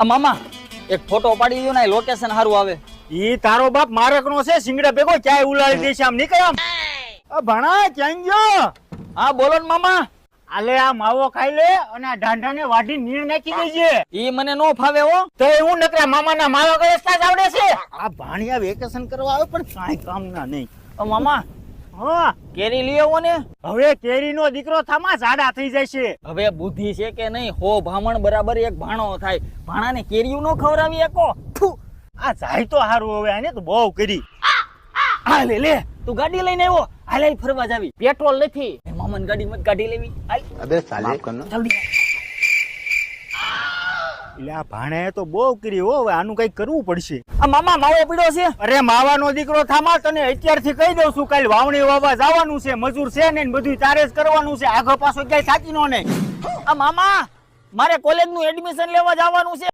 મામા એક ફોટો પાડી દો ને, લોકેશન સારું આવે. ઈ તારો બાપ મારકનો છે, સિંગડા ભેગો ચાય ઉલાળી દેશે. આમ નીકળ આમ. ભણા ક્યાં ગયો? હા બોલો ને મામા. આલે આ માવો ખાઈ લે અને આ ઢાંઢાને વાઢી નીણ નાખી દેજે. ઈ મને નો ફાવે હો. તો હું નકરા મામાના માવા ગળસતા જ આવડે છે. આ ભાણિયા વેકેશન કરવા આવે પણ કાંઈ કામના નહીં. મામા હા કેરી લઈ આવો ને. હવે કેરીનો દીકરો થામા ઝાડા થઈ જાય છે. હવે બુદ્ધિ છે કે નહીં? હો ભામણ બરાબર એક ભાણો થાય. ભાણાને કેરીયું નો ખવડાવી એકો. આ જાય તો હારું. હવે આને તો બહુ કરી. હા લે લે, તું ગાડી લઈને આવ્યો. હાલે ફરવા જાવી. પેટ્રોલ નથી. મામાની ગાડી મત ગાડી લેવી. હાલ अबे साले करना જલ્દી. એટલે આ ભાણે તો બહુ કરી હો. હવે આનું કઈ કરવું પડશે. આ મામા માવો પીડ્યો છે. અરે માવાનો દીકરો થામા, તને અત્યારથી કહી દઉં છું, કાલ વાવણી વાવવા જવાનું છે. મજૂર છે ને બધું તારે જ કરવાનું છે. આગળ પાછો ક્યાંય સાચી નો નહીં. આ મામા મારે કોલેજ નું એડમિશન લેવા જવાનું છે.